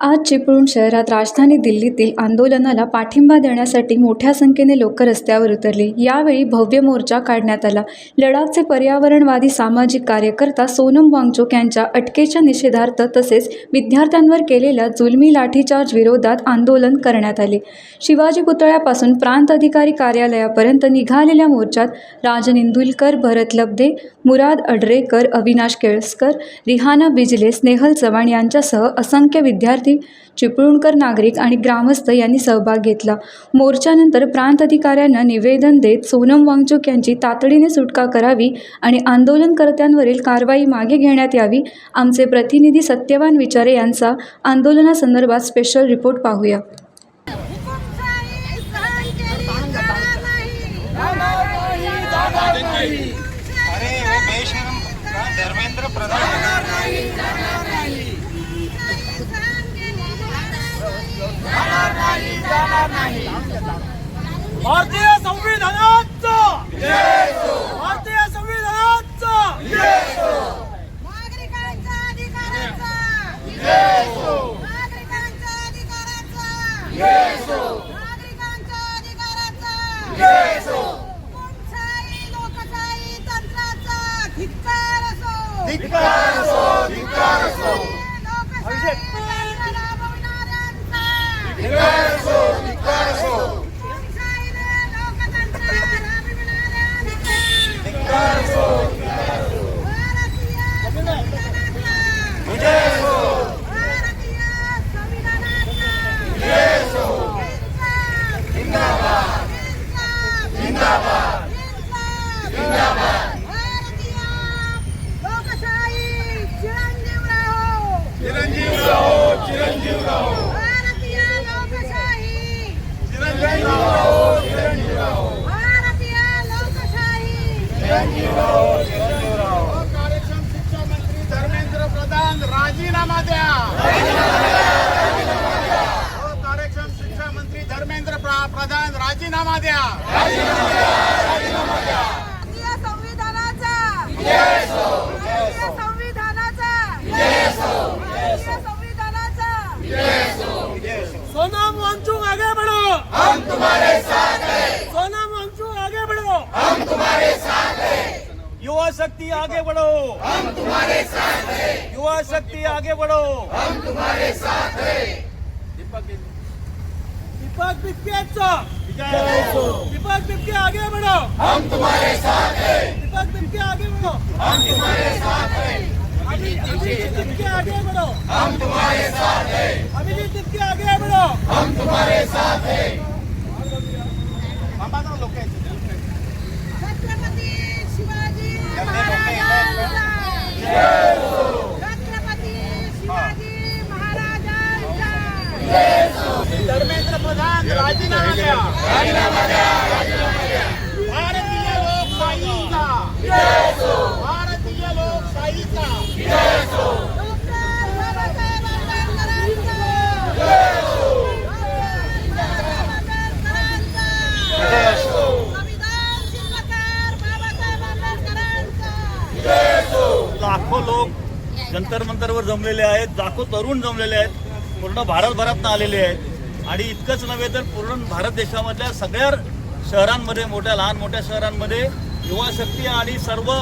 आज चिपळूण शहरात राजधानी दिल्लीतील आंदोलनाला पाठिंबा देण्यासाठी मोठ्या संख्येने लोक रस्त्यावर उतरले। यावेळी भव्य मोर्चा काढण्यात आला। लडाखचे पर्यावरणवादी सामाजिक कार्यकर्ता सोनम वांगचुक यांच्या अटकेच्या निषेधार्थ तसेच विद्यार्थ्यांवर केलेल्या जुलमी लाठीचार्ज विरोधात आंदोलन करण्यात आले। शिवाजी पुतळ्यापासून प्रांत अधिकारी कार्यालयापर्यंत निघालेल्या मोर्चात राजन इंदुलकर, भरत लब्धे, मुराद अडरेकर, अविनाश केळस्कर, रिहाना बिजले, स्नेहल चव्हाण यांच्यासह असंख्य विद्यार्थी, चिपळूणकर, नागरिक आणि ग्रामस्थ यांनी सहभाग घेतला। मोर्चानंतर प्रांत अधिकाऱ्यांना निवेदन देत सोनम वांगचुक यांची तातडीने सुटका करावी आणि आंदोलनकर्त्यांवरील कारवाई मागे घेण्यात यावी। आमचे प्रतिनिधी सत्यवान विचारे यांचा आंदोलनासंदर्भात स्पेशल रिपोर्ट पाहूया। धर्मेंद्र प्रधान भारतीय संविधानाचा भारतीय संविधानाचा नागरिकांच्या अधिकाराचा नागरिकांच्या अधिकाराचा नागरिकांच्या अधिकाराचा हुकुमशाही लोकशाही तंत्राचा धिक्कार असो लोकशाही तंत्र राबवणाऱ्यांचा हुकुमशाहीने लोकतंत्र राबविणाऱ्यांचा भारतीय संविधानाचा भारतीय संविधानाचा भारतीय लोकशाही चिरंजीव रहो भारतीय लोकशाही भारतीय लोकशाही कार्यक्षम शिक्षा मंत्री धर्मेंद्र प्रधान राजीनामा द्या। कार्यक्षम शिक्षा मंत्री धर्मेंद्र प्रधान राजीनामा द्या। भारतीय संविधानाचा भारतीय संविधानाचा भारतीय संविधानाचा सोनम वांगचुक आगे बढ़ो, हम तुम्हारे साथ हैं। सोनम वांगचुक आगे बढ़ो, हम तुम्हारे साथ हैं। युवा शक्ति आगे बढ़ो, हम तुम्हारे साथ हैं। युवा शक्ति आगे बढ़ो, हम तुम्हारे साथ हैं। दीपक बिप्पियाचा दीपक बिप्पी आगे बढ़ो, हम तुम्हारे साथ हैं। दीपक बिप्पी आगे बढ़ो, हम तुम्हारे साथ हैं। अभिजीत बिप्पी आगे बढ़ो, हम तुम्हारे साथ हैं। अभिजीत बिप्पी आगे बढ़ो, हम तुम्हारे साथ हैं। छत्रपती शिवाजी महाराजांचा छत्रपती शिवाजी महाराजांचा धर्मेंद्र प्रधान राजीनामा द्या। भारतीय लोकशाहीचा भारतीय लोकशाहीचा डॉक्टर बाबासाहेब आंबेडकरांचा संविधान शिल्पकार बाबासाहेब आंबेडकरांचा लाखो लोक जंतर मंतरवर जमलेले आहेत, लाखो तरुण जमलेले आहेत, पूर्ण भारतभरातून आलेले आहेत आणि इतकंच नव्हे तर पूर्ण भारत देशामधल्या सगळ्या शहरांमध्ये, मोठ्या मोठ्या शहरांमध्ये युवा शक्ती आणि सर्व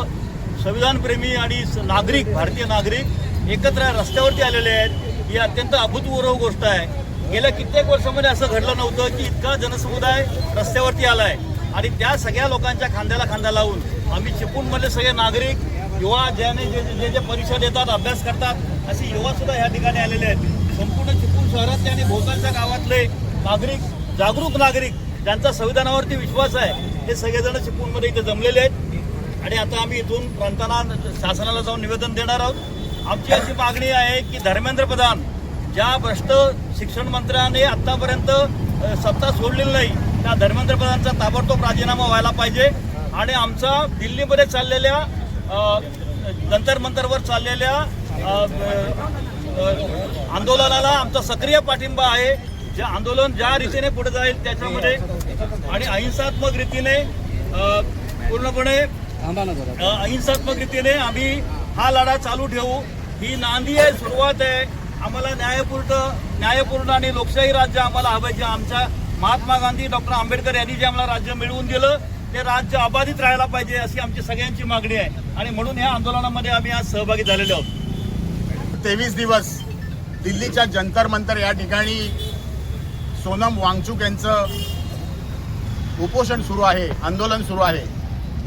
संविधानप्रेमी आणि नागरिक, भारतीय नागरिक एकत्र रस्त्यावरती आलेले आहेत। ही अत्यंत अभूतपूर्व गोष्ट आहे। गेल्या कित्येक वर्षामध्ये असं घडलं नव्हतं की इतका जनसमुदाय रस्त्यावरती आला आहे आणि त्या सगळ्या लोकांच्या खांद्याला खांदा लावून आम्ही चिपळूणमधले सगळे नागरिक, युवा ज्याने जे परीक्षा देतात, अभ्यास करतात, असे युवासुद्धा ह्या ठिकाणी आलेले आहेत। संपूर्ण चिपळूण शहरातले आणि भोवतालच्या गावातले नागरिक, जागरूक नागरिक, ज्यांचा संविधानावरती विश्वास आहे, हे सगळेजण चिपळूणमध्ये इथे जमलेले आहेत आणि आता आम्ही इथून प्रांतांना, शासनाला जाऊन निवेदन देणार आहोत। आमची अशी मागणी आहे की धर्मेंद्र प्रधान, ज्या भ्रष्ट शिक्षण मंत्र्याने आत्तापर्यंत सत्ता सोडलेली नाही, त्या धर्मेंद्र प्रधानचा ताबडतोब राजीनामा व्हायला पाहिजे आणि आमचा दिल्लीमध्ये चाललेल्या जंतर मंतरवर चाललेल्या आंदोलनाला आमचा सक्रिय पाठिंबा आहे। जे आंदोलन ज्या रीतीने पुढे जाईल त्याच्यामध्ये आणि अहिंसात्मक रीतीने पूर्णपणे अहिंसात्मक रीतीने आम्ही हा लढा चालू ठेवू। ही नांदी आहे, सुरुवात आहे आम्हाला न्यायपूर्ण आणि लोकशाही राज्य आम्हाला हवं, जे आमच्या महात्मा गांधी डॉक्टर आंबेडकर यांनी जे आम्हाला राज्य मिळवून दिलं ते राज्य अबाधित राहायला पाहिजे अशी आमची सगळ्यांची मागणी आहे आणि म्हणून या आंदोलनामध्ये आम्ही आज सहभागी झालेले आहोत. 23 दिवस दिल्लीच्या जंतर मंतर या ठिकाणी सोनम वांगचुक यांचं उपोषण सुरू आहे, आंदोलन सुरू आहे.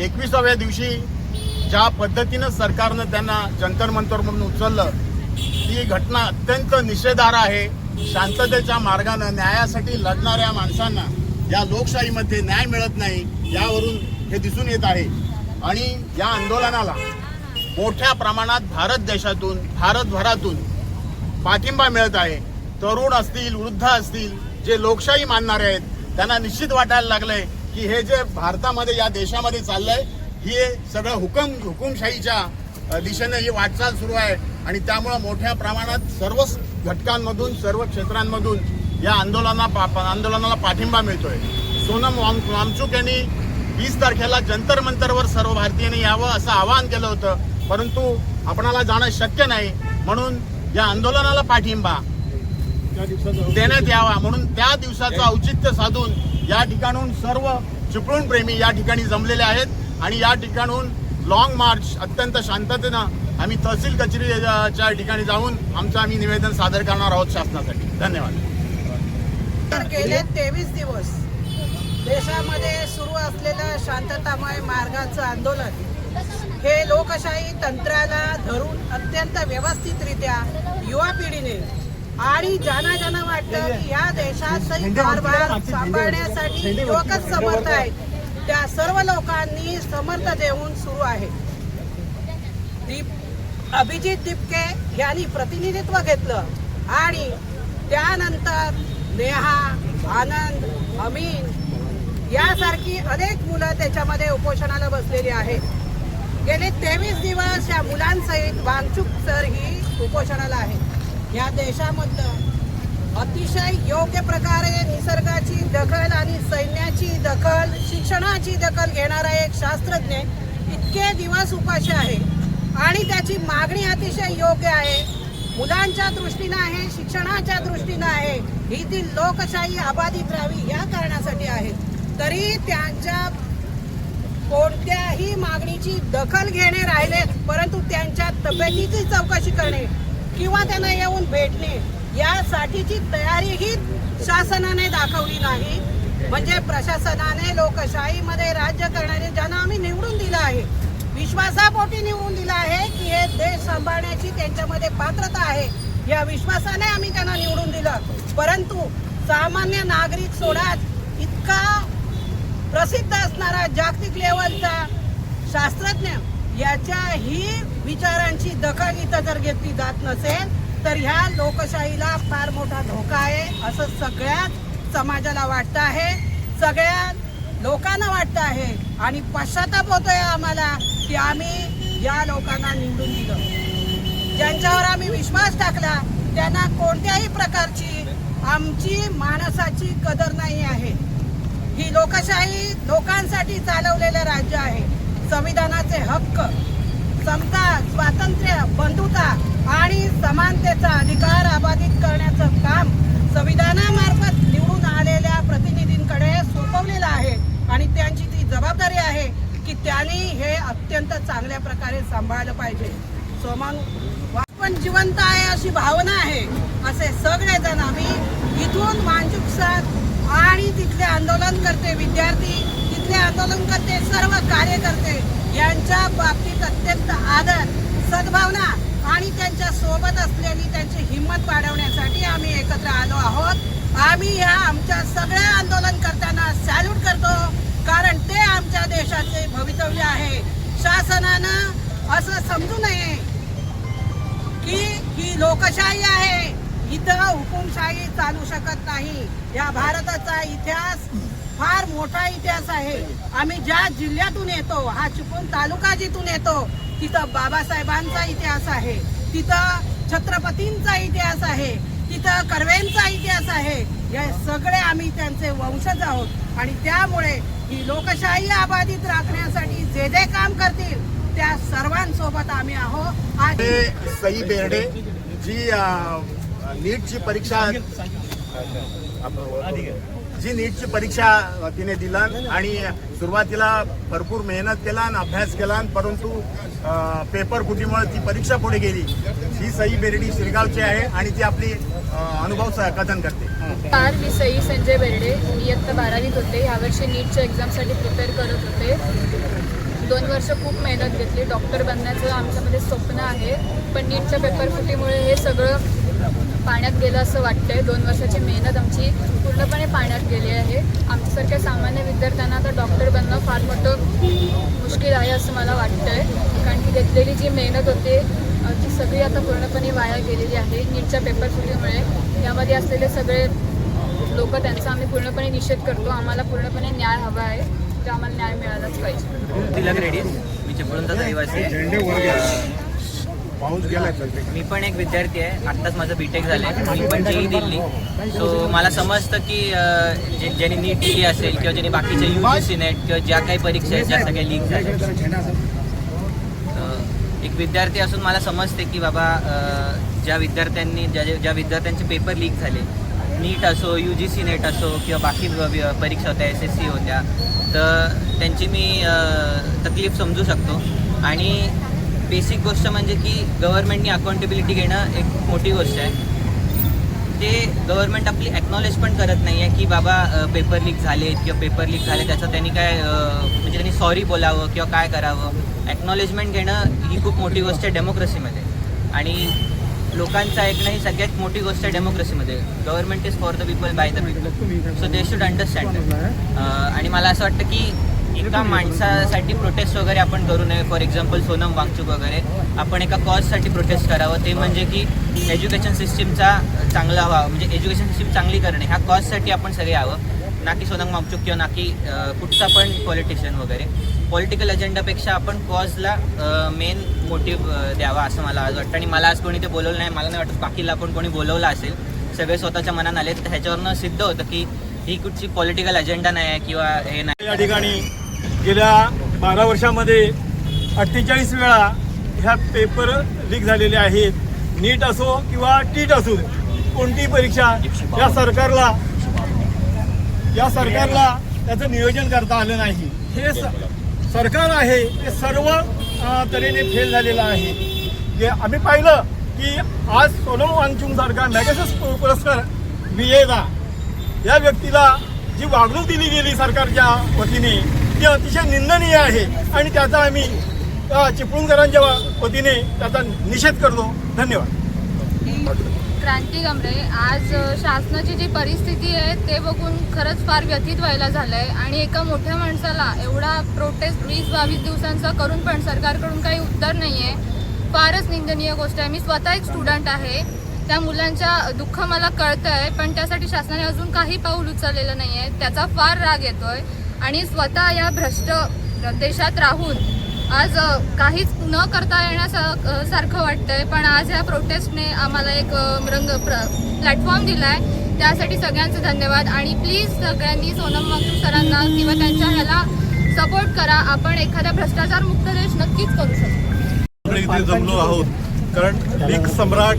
21व्या दिवशी ज्या पद्धतीनं सरकारनं त्यांना जंतर मंतर म्हणून उचललं ती घटना अत्यंत निषेधार्ह आहे. शांततेच्या मार्गानं न्यायासाठी लढणाऱ्या माणसांना या लोकशाहीमध्ये न्याय मिळत नाही यावरून हे दिसून येत आहे. आणि या आंदोलनाला मोठ्या प्रमाणात भारत देशातून भारतभरातून पाठिंबा मिळत आहे. तरुण असतील, वृद्ध असतील, जे लोकशाही मानणारे आहेत त्यांना निश्चित वाटायला लागलंय की हे जे भारतामध्ये या देशामध्ये चाललंय हे सगळं हुकुमशाहीच्या दिशेने ही वाटचाल सुरू आहे. आणि त्यामुळं मोठ्या प्रमाणात सर्वच घटकांमधून सर्व क्षेत्रांमधून या आंदोलनाला पाठिंबा मिळतोय. सोनम वांगचुक यांनी 20 तारखेला जंतर मंतरवर सर्व भारतीयांनी यावं असं आवाहन केलं होतं, परंतु आपणाला जाणं शक्य नाही म्हणून या आंदोलनाला पाठिंबा देण्यात यावा म्हणून त्या दिवसाचं औचित्य साधून या ठिकाणून सर्व चिपळूण प्रेमी या ठिकाणी जमलेले आहेत. आणि या ठिकाणून लॉंग मार्च अत्यंत शांततेनं आम्ही तहसील कचेरीच्या ठिकाणी जाऊन आम्ही निवेदन सादर करणार आहोत शासनासाठी. धन्यवाद. गेले 23 दिवस देशामध्ये सुरू असलेलं शांततामय मार्गाचं आंदोलन हे लोकशाही तंत्राला धरून अत्यंत व्यवस्थितरित्या युवा पिढीने आणि ज्यांना वाटतं की या देशाचा कारभार सांभाळण्यासाठी युवकच समर्थ आहेत त्या सर्व लोकांनी समर्थ देऊन सुरू आहे. अभिजित दीपके यांनी प्रतिनिधित्व घेतलं आणि त्यानंतर नेहा, आनंद, अमीन यासारखी अनेक मुलं त्याच्यामध्ये उपोषणाला बसलेली आहेत. गेले 23 दिवस या मुलांसहित वांगचुक सर ही उपोषणाला आहेत. या देशामधलं अतिशय योग्य प्रकारे निसर्गाची दखल आणि सैन्याची दखल, शिक्षणाची दखल घेणारा एक शास्त्रज्ञ इतके दिवस उपाशी आहे आणि त्याची मागणी अतिशय योग्य आहे. मुलांच्या दृष्टीनं आहे, शिक्षणाच्या दृष्टीनं आहे, ही ती लोकशाही अबाधित राहावी या कारणासाठी आहे. तरी त्यांच्या कोणत्याही मागणीची दखल घेणे राहिलेच, परंतु त्यांच्या तब्येतीची चौकशी करणे किंवा त्यांना येऊन भेटणे यासाठीची तयारीही शासनाने दाखवली नाही. म्हणजे प्रशासनाने लोकशाहीमध्ये राज्य करणारे ज्यांना आम्ही निवडून दिलं आहे, विश्वासापोटी निवडून दिलं आहे की हे देश सांभाळण्याची त्यांच्यामध्ये पात्रता आहे, या विश्वासाने आम्ही त्यांना निवडून दिलं. परंतु सामान्य नागरिक सोडा इतका प्रसिद्ध असणारा जागतिक लेवलचा शास्त्रज्ञ याच्याही विचारांची दखल इथं जर घेतली जात नसेल तर ह्या लोकशाहीला फार मोठा धोका आहे असं सगळ्याच समाजाला वाटतं आहे, सगळ्या लोकांना वाटतं आहे. आणि पश्चाताप होतोय आम्हाला की आम्ही या लोकांना निवडून दिलं. ज्यांच्यावर आम्ही विश्वास टाकला त्यांना कोणत्याही प्रकारची आमची माणसाची कदर नाही आहे. ही लोकशाही लोकांसाठी चालवलेलं राज्य आहे. संविधानाचे हक्क, समता, स्वातंत्र्य, बंधुता आणि समानतेचा अधिकार अबाधित करण्याचं काम संविधानामार्फत निवडून आलेल्या प्रतिनिधींकडे सोपवलेलं आहे आणि त्यांची ती जबाबदारी आहे की त्यांनी हे अत्यंत चांगल्या प्रकारे सांभाळलं पाहिजे. पण जिवंत आहे अशी भावना आहे असे सगळेजण आम्ही इथून वांगचुक सर आणि तिथले आंदोलनकर्ते विद्यार्थी, तिथले आंदोलनकर्ते सर्व कार्यकर्ते यांच्या बाबतीत अत्यंत आदर, सद्भावना आणि त्यांच्या सोबत असलेली त्यांची हिंमत वाढवण्यासाठी आम्ही एकत्र आलो आहोत. आम्ही ह्या आमच्या सगळ्या आंदोलनकर्त्यांना सॅल्यूट करतो कारण ते आमच्या देशाचे भवितव्य आहे. शासनानं असं समजू नये की ही लोकशाही आहे, इथं हुकुमशाही चालू शकत नाही. या भारताचा इतिहास फार मोठा इतिहास आहे. आम्ही ज्या जिल्ह्यातून येतो, हा चिपळूण तालुका जिथून येतो, तिथं बाबासाहेबांचा इतिहास आहे, तिथं छत्रपतींचा इतिहास आहे, तिथं कर्वेंचा इतिहास आहे. हे सगळे आम्ही त्यांचे वंशज आहोत आणि त्यामुळे ही लोकशाही अबाधित राखण्यासाठी जे जे काम करतील त्या सर्वांसोबत आम्ही आहोत. सई बेर्डे जी नीटची परीक्षा नीटची परीक्षा तिने दिला आणि सुरुवातीला भरपूर मेहनत केला आणि अभ्यास केला, परंतु पेपर फुटीमुळे ती परीक्षा पुढे गेली. ही सई बेर्डे शिरगावची आहे आणि ती आपली अनुभव कथन करते. मी सई संजय बेर्डे. मी इयत्ता 12वीत होते. यावर्षी नीटच्या एक्झामसाठी प्रिपेअर करत होते. 2 वर्ष खूप मेहनत घेतली. डॉक्टर बनण्याचं आमच्यामध्ये स्वप्न आहे, पण नीटच्या पेपर फुटीमुळे हे सगळं पाण्यात गेलं असं वाटतंय. 2 वर्षाची मेहनत आमची पूर्णपणे पाण्यात गेली आहे. आमच्यासारख्या सामान्य विद्यार्थ्यांना आता डॉक्टर बनणं फार मोठं मुश्किल आहे असं मला वाटतंय, कारण की घेतलेली जी मेहनत होती ती सगळी आता पूर्णपणे वाया गेलेली आहे नीटच्या पेपर फुटीमुळे. यामध्ये असलेले सगळे लोक त्यांचा आम्ही पूर्णपणे निषेध करतो. आम्हाला पूर्णपणे न्याय हवा आहे, ते आम्हाला न्याय मिळालाच पाहिजे. तिलक रेड्डी, मी चिपळूणचा रहिवासी आहे. मी पण एक विद्यार्थी आहे. आत्ताच माझं बीटेक झालं आहे. मी पण जेई दिली. सो मला समजतं की ज्यांनी नीट दिली असेल किंवा ज्यांनी बाकीच्या UGC नेट किंवा ज्या काही परीक्षा आहेत ज्या सगळ्या लीक झाल्या, एक विद्यार्थी असून मला समजते की बाबा ज्या विद्यार्थ्यांचे पेपर लीक झाले, नीट असो, UGC नेट असो किंवा बाकी परीक्षा होत्या, SSC होत्या, तर त्यांची मी तकलीफ समजू शकतो. आणि बेसिक गोष्ट म्हणजे की गव्हर्नमेंटनी अकाउंटेबिलिटी घेणं एक मोठी गोष्ट आहे. ते गव्हर्नमेंट आपली ॲक्नॉलेज पण करत नाही आहे की बाबा पेपर लीक झालेत किंवा पेपर लीक झाले त्याचं त्यांनी काय म्हणजे त्यांनी सॉरी बोलावं किंवा काय करावं. ॲक्नॉलेजमेंट घेणं ही खूप मोठी गोष्ट आहे डेमोक्रेसीमध्ये, आणि लोकांचं ऐकणं ही सगळ्यात मोठी गोष्ट आहे डेमोक्रेसीमध्ये. Government is for the people by the people, so they should understand. आणि मला असं वाटतं की एका माणसासाठी प्रोटेस्ट वगैरे आपण करू नये. फॉर एक्झाम्पल सोनम वांगचूक वगैरे, आपण एका कॉजसाठी प्रोटेस्ट करावं, ते म्हणजे की एज्युकेशन सिस्टीमचा चांगला व्हावं, म्हणजे एज्युकेशन सिस्टीम चांगली करणे. ह्या कॉजसाठी आपण सगळे यावं, ना की सोनम वांगचूक किंवा ना की कुठचा पण पॉलिटिशियन वगैरे. पॉलिटिकल अजेंडापेक्षा आपण कॉजला मेन मोटिव्ह द्यावा असं मला आज वाटतं. आणि मला आज कोणी ते बोलवलं नाही. मला नाही वाटत बाकीला पण कोणी बोलवलं असेल. सगळे स्वतःच्या मनात आले, तर ह्याच्यावरनं सिद्ध होतं की ही कुठची पॉलिटिकल अजेंडा नाही आहे किंवा हे नाही. या ठिकाणी गेल्या 12 वर्षामध्ये 48 वेळा ह्या पेपर लीक झालेले आहेत. नीट असो किंवा टीट असो, कोणतीही परीक्षा या सरकारला त्याचं नियोजन करता आलं नाही. हे सरकार आहे ते सर्व तऱ्हेने फेल झालेलं आहे. जे आम्ही पाहिलं की आज सोनम वांगचूकसारखा मॅगसेस पुरस्कार विजेता या व्यक्तीला जी वागणूक दिली गेली सरकारच्या वतीने ती अतिशय निंदनीय आहे, आणि त्याचा आम्ही चिपळूणकरांच्या वतीने त्याचा निषेध करतो. धन्यवाद. क्रांती गमरे. आज शासनाची जी परिस्थिती आहे ते बघून खरंच फार व्यथित व्हायला झालं आहे. आणि एका मोठ्या माणसाला एवढा प्रोटेस्ट 20-22 दिवसांचा करून पण सरकारकडून काही उत्तर नाही आहे. फारच निंदनीय गोष्ट आहे. मी स्वतः एक स्टुडंट आहे. त्या मुलांच्या दुःख मला कळतं आहे, पण त्यासाठी शासनाने अजून काही पाऊल उचललेलं नाही आहे. त्याचा फार राग येतो आहे. आणि स्वतः या भ्रष्ट देशात राहून आज काहीच न करता येण्यासारखं वाटतंय. पण आज ह्या प्रोटेस्टने आम्हाला एक प्लॅटफॉर्म दिला आहे, त्यासाठी सगळ्यांचे धन्यवाद. आणि प्लीज सगळ्यांनी सोनम वांगचूक सरांना किंवा त्यांच्या ह्याला सपोर्ट करा. आपण एखादा भ्रष्टाचारमुक्त देश नक्कीच करू शकतो. आपण इथे जमलो आहोत कारण लीक सम्राट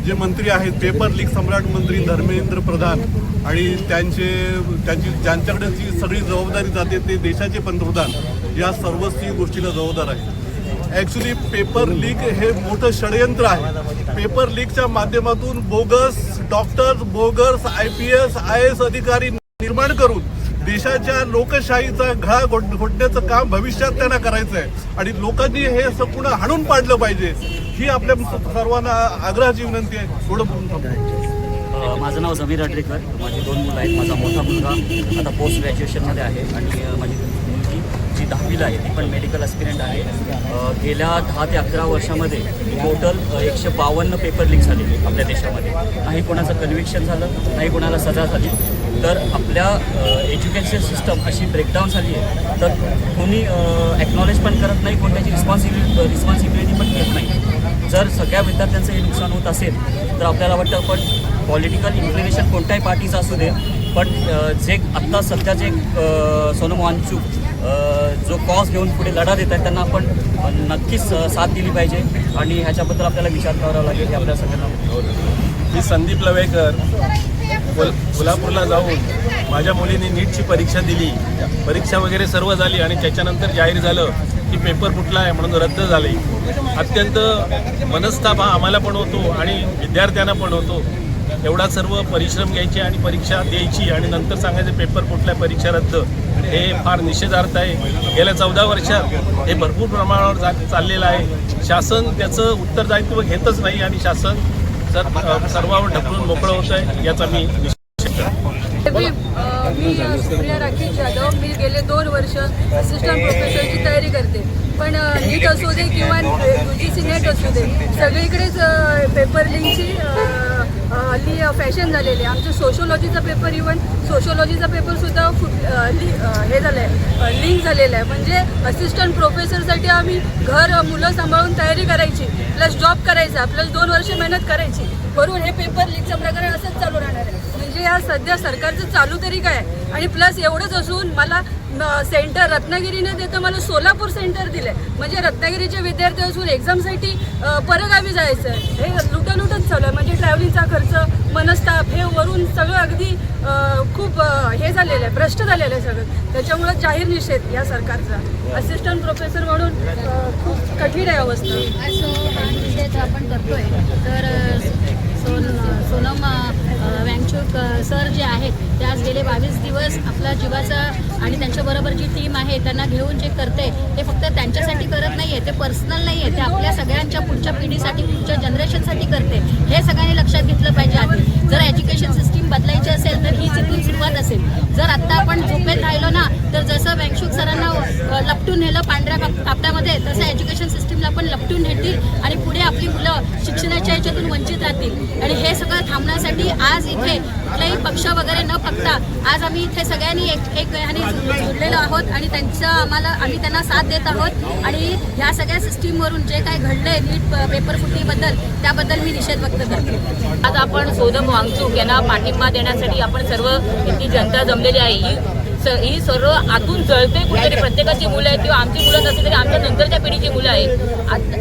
जे मंत्री आहेत, पेपर लीक सम्राट मंत्री धर्मेंद्र प्रधान आणि ज्यांच्याकडे जी सगळी जबाबदारी जाते ते देशाचे पंतप्रधान या सर्वच गोष्टीला जबाबदार आहे. ॲक्च्युली पेपर लीक हे मोठं षडयंत्र आहे. पेपर लीकच्या माध्यमातून bogus doctors, bogus IPS IAS अधिकारी निर्माण करून देशाच्या लोकशाहीचा घळा घोटण्याचं काम भविष्यात त्यांना करायचं आहे. आणि लोकांनी हे संपूर्ण हाणून पाडलं पाहिजे, ही आपल्या सर्वांना आग्रहाची विनंती आहे. थोडं बोलून थांबतो. माझं नाव जमीर अड्रेकर. माझी 2 मुलं आहेत. माझा मोठा मुलगा आता पोस्ट ग्रॅज्युएशनमध्ये आहे आणि माझी मुलगी जी 10वीला आहे ती पण मेडिकल ॲस्पिरंट आहे. गेल्या 10 ते 11 वर्षामध्ये टोटल 152 पेपर लीक झाले आपल्या देशामध्ये. नाही कोणाचं कन्व्हिक्शन झालं, नाही कोणाला सजा झाली. तर आपल्या एज्युकेशन सिस्टम अशी ब्रेकडाऊन झाली आहे, तर कोणी ॲक्नॉलेज पण करत नाही, कोण त्याची रिस्पॉन्सिबिलिटी पण घेत नाही. जर सगळ्या विद्यार्थ्यांचं हे नुकसान होत असेल तर आपल्याला वाटतं पण पॉलिटिकल इन्क्लिनेशन कोणत्याही पार्टीचं असू दे, पण जे आत्ता सध्याचे सोनम वांगचूक जो कॉज घेऊन पुढे लढा देत आहेत त्यांना आपण नक्कीच साथ दिली पाहिजे. आणि ह्याच्याबद्दल आपल्याला विचार करावा लागेल हे आपल्या सगळ्यांना मी संदीप लवेकर कोल्हापूरला जाऊन माझ्या मुलीने नीटची परीक्षा दिली. परीक्षा वगैरे सर्व झाली आणि त्याच्यानंतर जाहीर झालं की पेपर फुटला आहे म्हणून रद्द झाले. अत्यंत मनस्ताप हा आम्हाला पण होतो आणि विद्यार्थ्यांना पण होतो. एवढा सर्व परिश्रम घ्यायचे आणि परीक्षा द्यायची आणि नंतर सांगायचे पेपर फुटला, परीक्षा रद्द, हे फार निषेधार्थ आहे. गेल्या 14 वर्षात हे भरपूर प्रमाणावर चाललेलं आहे. शासन त्याचं उत्तरदायित्व घेतच नाही आणि शासन सर्वांवर ढकलून मोकळं होत आहे याचा मी निषेध करतो. मी सुप्रिया राकेश जाधव. मी गेले 2 वर्ष असिस्टंट प्रोफेसरची तयारी करते. पण नीट असू दे किंवा UGC नेट असू दे, सगळीकडेच पेपर लिंकची हल्ली फॅशन झालेली आहे. आमचं सोशोलॉजीचा पेपर, इव्हन सोशोलॉजीचा पेपरसुद्धा हे झालं आहे, लिंक झालेलं आहे. म्हणजे असिस्टंट प्रोफेसरसाठी आम्ही मुलं सांभाळून तयारी करायची, प्लस जॉब करायचा, प्लस 2 वर्ष मेहनत करायची. वरून हे पेपर लिंकचं प्रकरण असंच चालू राहणार आहे. म्हणजे या सध्या सरकारचं चालू तरी काय. आणि प्लस एवढंच असून मला सेंटर रत्नागिरीने देतं, मला सोलापूर सेंटर दिलं आहे. म्हणजे रत्नागिरीचे विद्यार्थी असून एक्झामसाठी परगावी जायचं आहे. हे लुटच चालू आहे. म्हणजे ट्रॅव्हलिंगचा खर्च, मनस्ताप, हे वरून सगळं अगदी खूप हे झालेलं आहे, भ्रष्ट झालेलं आहे सगळं. त्याच्यामुळं जाहीर निषेध या सरकारचा. असिस्टंट प्रोफेसर म्हणून खूप कठीण आहे अवस्था. असं हा निषेध आपण करतोय. तर सोनम वांगचुक सर जे आहेत ते आज गेले 22 दिवस आपला जीवाचा आणि त्यांच्याबरोबर जी टीम आहे त्यांना घेऊन जे करते ते फक्त त्यांच्यासाठी करत नाही आहे, ते पर्सनल नाही आहे, ते आपल्या सगळ्यांच्या पुढच्या पिढीसाठी, पुढच्या जनरेशनसाठी करते. हे सगळ्यांनी लक्षात घेतलं पाहिजे. आधी जर एज्युकेशन सिस्टीम बदलायची असेल तर ही तिथून सुरुवात असेल. जर आत्ता आपण झोपेत राहिलो ना, तर जसं वांगचुक सरांना लपटून नेलं पांढऱ्या कापडामध्ये, तसं एज्युकेशन सिस्टीमला पण लपटून नेतील आणि पुढे आपली मुलं शिक्षणाच्या याच्यातून वंचित राहतील. आणि हे सगळं थांबण्यासाठी आज इथे कुठलाही पक्ष वगैरे न बघता आज आम्ही इथे सगळ्यांनी एक जोडलेलो आहोत आणि आम्ही त्यांना साथ देत आहोत. आणि ह्या सगळ्या सिस्टीमवरून जे काय घडलंय नीट पेपर फुटीबद्दल, त्याबद्दल मी निषेध व्यक्त करते. आज आपण सोनम वांगचुक यांना पाठिंबा देण्यासाठी आपण सर्व इतकी जनता जमलेली आहे. ही सर्व आतून जळते कुठेतरी. प्रत्येकाची मुलं आहेत किंवा आमची मुलं नसली तरी आमच्या नंतरच्या पिढीची मुलं आहेत.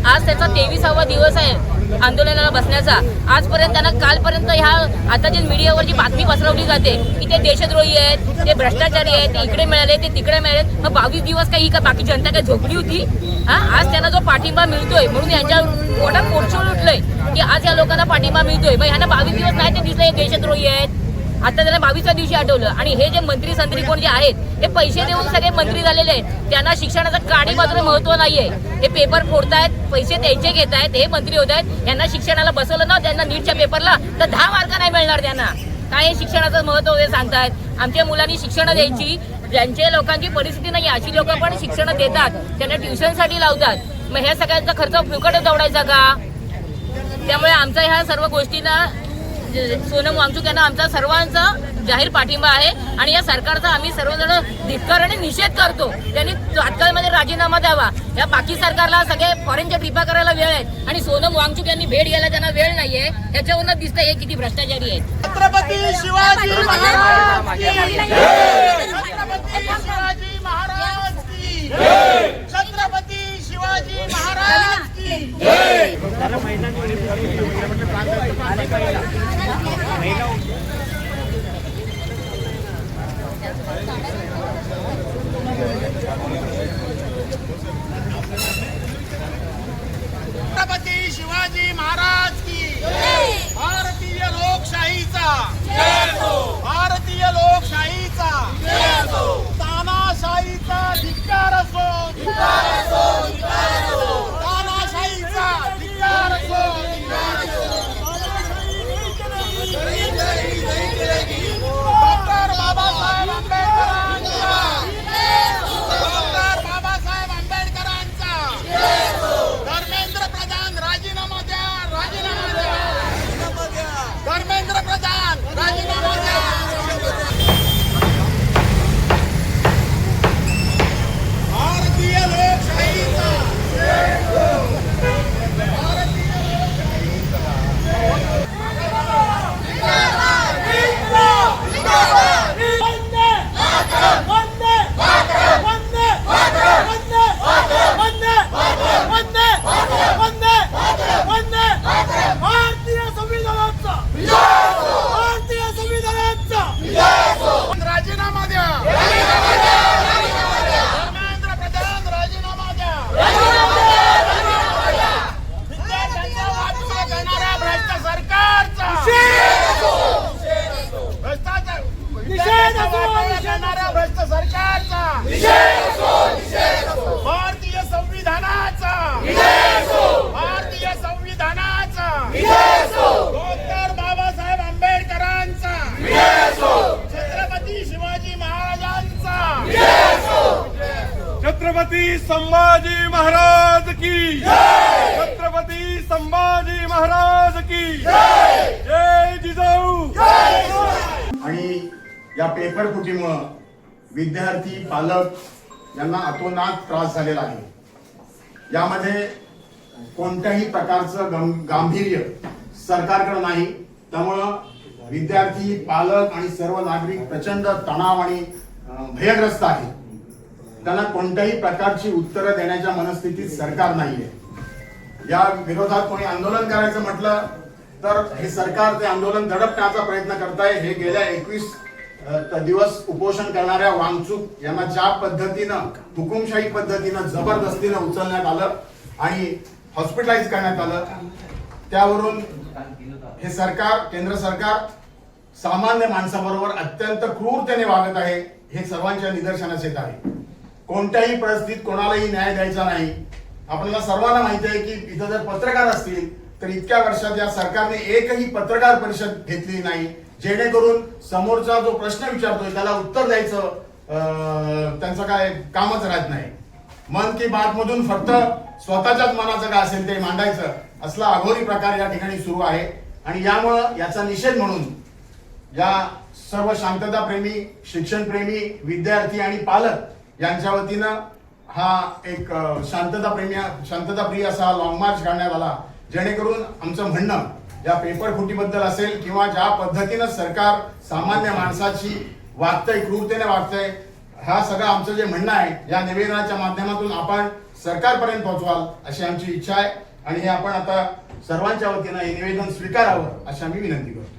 आज त्याचा 23वा दिवस आहे आंदोलनाला बसण्याचा. आजपर्यंत त्यांना कालपर्यंत ह्या आता जे मीडियावर जी बातमी पसरवली जाते की ते देशद्रोही आहेत, ते भ्रष्टाचारी आहेत, ते इकडे मिळाले, ते तिकडे मिळाले, मग 22 दिवस काही का बाकी जनता काही झोपली होती? आज त्यांना जो पाठिंबा मिळतोय म्हणून यांच्या पोटात पोटशोळ उठलंय की आज या लोकांना पाठिंबा मिळतोय. मग ह्यांना 22 दिवस नाही ते दिसले हे देशद्रोही आहेत. आता त्यांना 22व्या दिवशी आठवलं. आणि हे जे मंत्री संत्री कोण जे आहेत ते पैसे देऊन सगळे मंत्री झालेले आहेत. त्यांना शिक्षणाचं काडी मात्र महत्व नाहीये. हे पेपर फोडतायत, पैसे त्यांचे घेत आहेत, हे मंत्री होत आहेत. यांना शिक्षणाला बसवलं ना, त्यांना नीटच्या पेपरला तर 10 मार्क नाही मिळणार त्यांना. काय शिक्षणाचं महत्व हे सांगतायत. आमच्या मुलांनी शिक्षण द्यायची, ज्यांच्या लोकांची परिस्थिती नाही अशी लोक पण शिक्षण देतात, त्यांना ट्युशनसाठी लावतात. मग ह्या सगळ्यांचा खर्च फुकट दौडायचा का? त्यामुळे आमच्या ह्या सर्व गोष्टींना सोनम वांगचुक यांना आमचा सर्वांचा जाहीर पाठिंबा आहे. आणि या सरकारचा आम्ही सर्वजण धिक्कार आणि निषेध करतो. त्यांनी तात्काळमध्ये राजीनामा द्यावा. या बाकी सरकारला सगळे फॉरेनच्या ट्रिपा करायला वेळ आहेत आणि सोनम वांगचुक यांनी भेट घ्यायला त्यांना वेळ नाहीये. याच्यावरून दिसतंय हे किती भ्रष्टाचारी आहेत. छत्रपती शिवाजी महाराज की जय. छत्रपती शिवाजी महाराज की जय. छत्रपती शिवाजी महाराज की जय. भारतीय लोकशाहीचा जय हो. भारतीय लोकशाहीचा जय हो. तानाशाहीचा धिक्कार असो, धिक्कार असो, धिक्कार असो. तानाशाहीचा धिक्कार असो, धिक्कार असो. तानाशाही संभाजी महाराज की छत्रपती संभाजी महाराज की जय जिजाऊ. आणि या पेपर फुटीमुळं विद्यार्थी पालक यांना अतोनात त्रास झालेला आहे. यामध्ये कोणत्याही प्रकारचं गांभीर्य सरकारकडे नाही. त्यामुळं विद्यार्थी पालक आणि सर्व नागरिक प्रचंड तणाव आणि भयग्रस्त आहे. त्यांना कोणत्याही प्रकारची उत्तरं देण्याच्या मनस्थितीत सरकार नाहीये. या विरोधात कोणी आंदोलन करायचं म्हटलं तर हे सरकार ते आंदोलन दडपण्याचा प्रयत्न करत आहे. हे गेल्या 21 दिवस उपोषण करणाऱ्या वांगचूक यांना ज्या पद्धतीनं हुकुमशाही पद्धतीनं जबरदस्तीनं उचलण्यात आलं आणि हॉस्पिटलाइज करण्यात आलं, त्यावरून हे सरकार, केंद्र सरकार सामान्य माणसाबरोबर अत्यंत क्रूरतेने वागत आहे. हे सर्वांच्या निदर्शनास येत आहे. कोणत्याही परिस्थितीत कोणालाही न्याय द्यायचा नाही. आपल्याला सर्वांना माहिती आहे की इथं जर पत्रकार असतील तर इतक्या वर्षात या सरकारने एकही पत्रकार परिषद घेतली नाही, जेणेकरून समोरचा जो प्रश्न विचारतोय त्याला उत्तर द्यायचं त्यांचं काय कामच राहत नाही. मन की बात मधून फक्त स्वतःच्याच मनाचं काय असेल ते मांडायचं, असला अघोरी प्रकार या ठिकाणी सुरू आहे. आणि यामुळं याचा निषेध म्हणून या सर्व शांतताप्रेमी, शिक्षणप्रेमी विद्यार्थी आणि पालक यांच्या वतीनं हा एक शांतताप्रिय असा लॉंग मार्च काढण्यात आला, जेणेकरून आमचं म्हणणं या पेपर फुटीबद्दल असेल किंवा ज्या पद्धतीनं सरकार सामान्य माणसाची वागतंय, क्रूरतेने वागतंय, हा सगळं आमचं जे म्हणणं आहे या निवेदनाच्या माध्यमातून आपण सरकारपर्यंत पोहोचवाल अशी आमची इच्छा आहे. आणि हे आपण आता सर्वांच्या वतीनं हे निवेदन स्वीकारावं अशी आम्ही विनंती करतो.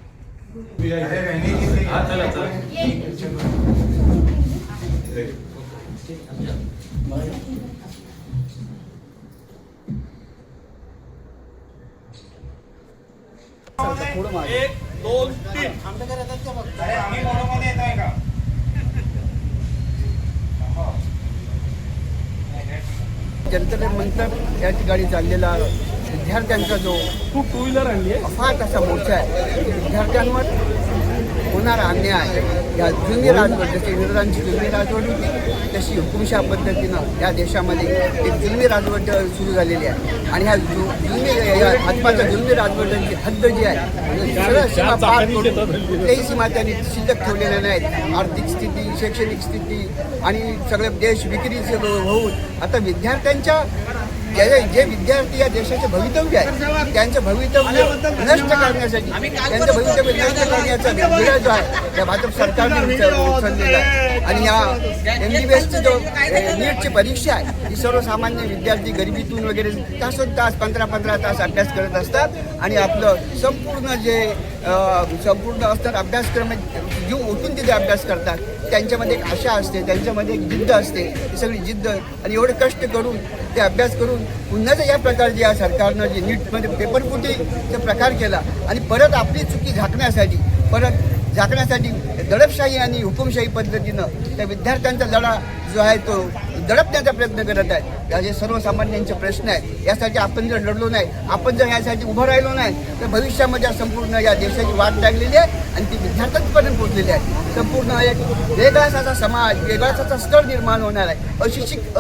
एक, दोन, तीन. जंतर मंतर या ठिकाणी चाललेला विद्यार्थ्यांचा जो टू व्हीलर आणली अफाट असा मोर्चा आहे, विद्यार्थ्यांवर होणारा अन्याय, या जुनी राजवट, जशी इंग्रजांची जुलमी राजवट होती तशी हुकुमशाह पद्धतीनं या देशामध्ये एक जुलमी राजवट सुरू झालेली आहे. आणि ह्या भाजपाच्या जुलमी राजवटांची हद्द जी आहे सरळ सीमा पार करून कुठल्याही सीमा त्यांनी शिल्लक ठेवलेल्या नाहीत. आर्थिक स्थिती, शैक्षणिक स्थिती आणि सगळे देश विक्रीचे होऊन आता विद्यार्थ्यांच्या जे विद्यार्थी या देशाचे भवितव्य आहे त्यांचं भवितव्य नष्ट करण्यासाठी, त्यांचं भवितव्य नष्ट करण्याचा निर्णय जो आहे त्या भाजप सरकारने उचललेला आहे. आणि या MBBSची जो नीटची परीक्षा आहे ही सर्वसामान्य विद्यार्थी गरिबीतून वगैरे तासन तास 15-15 तास अभ्यास करत असतात आणि आपलं संपूर्ण असतात अभ्यासक्रम जीव ओतून तिथे अभ्यास करतात. त्यांच्यामध्ये एक आशा असते, त्यांच्यामध्ये एक जिद्द असते. ही सगळी जिद्द आणि एवढे कष्ट करून ते अभ्यास करून पुन्हा या प्रकारचे या सरकारनं जे नीटमध्ये पेपरफुटीचा प्रकार केला आणि परत आपली चुकी झाकण्यासाठी दडपशाही आणि हुकुमशाही पद्धतीनं त्या विद्यार्थ्यांचा लढा जो आहे तो दडपण्याचा प्रयत्न करत आहे. या जे सर्वसामान्यांचे प्रश्न आहेत यासाठी आपण जर लढलो नाही, आपण जर यासाठी उभं राहिलो नाही तर भविष्यामध्ये संपूर्ण या देशाची वाट लागलेली आहे आणि ती विद्यार्थ्यांपर्यंत पोहोचलेली आहे. संपूर्ण एक वेगळाच असा समाज, वेगळाच असा स्तर निर्माण होणार आहे.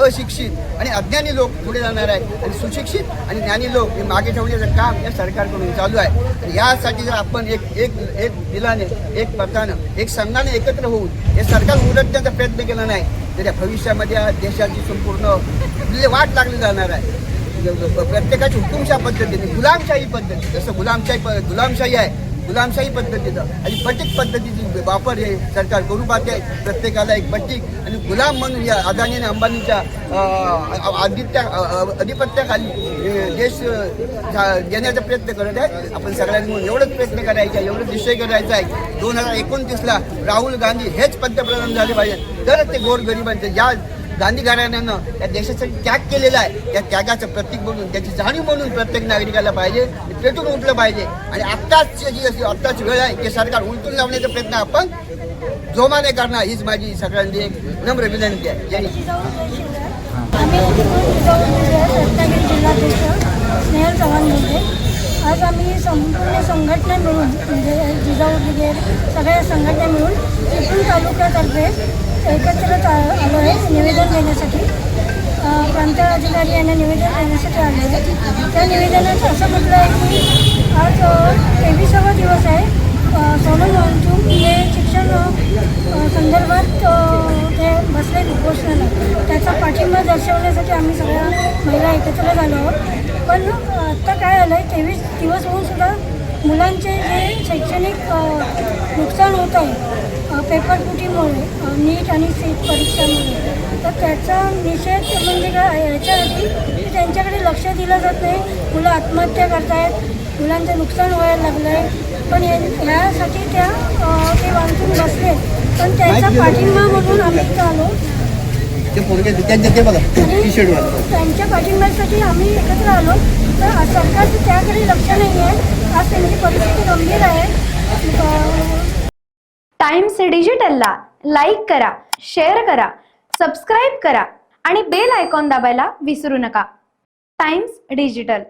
अशिक्षित आणि अज्ञानी लोक पुढे जाणार आहे आणि सुशिक्षित आणि ज्ञानी लोक हे मागे ठेवण्याचं काम या सरकारकडून चालू आहे. आणि यासाठी जर आपण एक दिलाने, एक पथानं, एक संघाने एकत्र होऊन हे सरकार उलटण्याचा प्रयत्न केला नाही तर या भविष्यामध्ये या देशाची संपूर्ण वाट लागली जाणार आहे. प्रत्येकाची हुकुमशाही पद्धतीने, गुलामशाही पद्धती, जसं गुलामशाही आहे, गुलामशाही पद्धतीनं आणि बटीक पद्धतीची वापर हे सरकार करू पाहते. प्रत्येकाला एक बटीक आणि गुलाम म्हणून या अदानी आणि अंबानीच्या आधिपत्याखाली देश देण्याचा प्रयत्न करत आहे. आपण सगळ्यांनी म्हणून एवढंच प्रयत्न करायचा आहे, एवढंच निश्चय करायचा आहे 2029ला राहुल गांधी हेच पंतप्रधान झाले पाहिजे तरच ते गोरगरिबांचे ज्या गांधी घराण्यानं या देशासाठी त्याग केलेला आहे त्या त्यागाचं प्रतीक म्हणून, त्याची जाणीव म्हणून प्रत्येक नागरिकाला पाहिजे, पेटून उठलं पाहिजे. आणि आत्ताची वेळ आहे ते सरकार उलटून लावण्याचा प्रयत्न आपण जोमाने करणार हीच माझी सगळ्यांनी एक नम्र विनंती आहे. रत्नागिरी जिल्हाध्यक्ष स्नेहल चव्हाण बोलते. आज आम्ही संपूर्ण संघटना मिळून म्हणजे जिजाऊ ब्रिगेड सगळ्या संघटना मिळून चिपळूण तालुक्यातर्फे एकत्र आलो आहे निवेदन देण्यासाठी. प्रांत अधिकारी यांना निवेदन देण्यासाठी आले आहे. त्या निवेदनात असं म्हटलं आहे की आज 23वा दिवस आहे. सोनम वांगचूक हे शिक्षण संदर्भात ते बसले उपोषणाला. त्याचा पाठिंबा दर्शवण्यासाठी आम्ही सगळ्या महिला एकत्र झालो आहोत. पण आत्ता काय आलं आहे, 23 दिवस होऊन सुद्धा मुलांचे जे शैक्षणिक नुकसान होत आहे पेपरफुटीमुळे, नीट आणि सीट परीक्षांमुळे, तर त्याचा निषेध म्हणजे काय याच्यासाठी की त्यांच्याकडे लक्ष दिलं जात नाही. मुलं आत्महत्या करत आहेत, मुलांचं नुकसान व्हायला लागलं आहे. पण ह्यासाठी ते वांचून बसले. पण त्यांचा पाठिंबा म्हणून आम्ही इथं आलो. त्यांच्या पाठिंब्यासाठी आम्ही एकत्र आलो. तर सरकारचं त्याकडे लक्ष नाही आहे. आज त्यांची परिस्थिती गंभीर आहे. टाइम्स डिजिटलला लाईक करा, शेअर करा, सबस्क्राईब करा आणि बेल आयकॉन दाबायला विसरू नका. Times digital.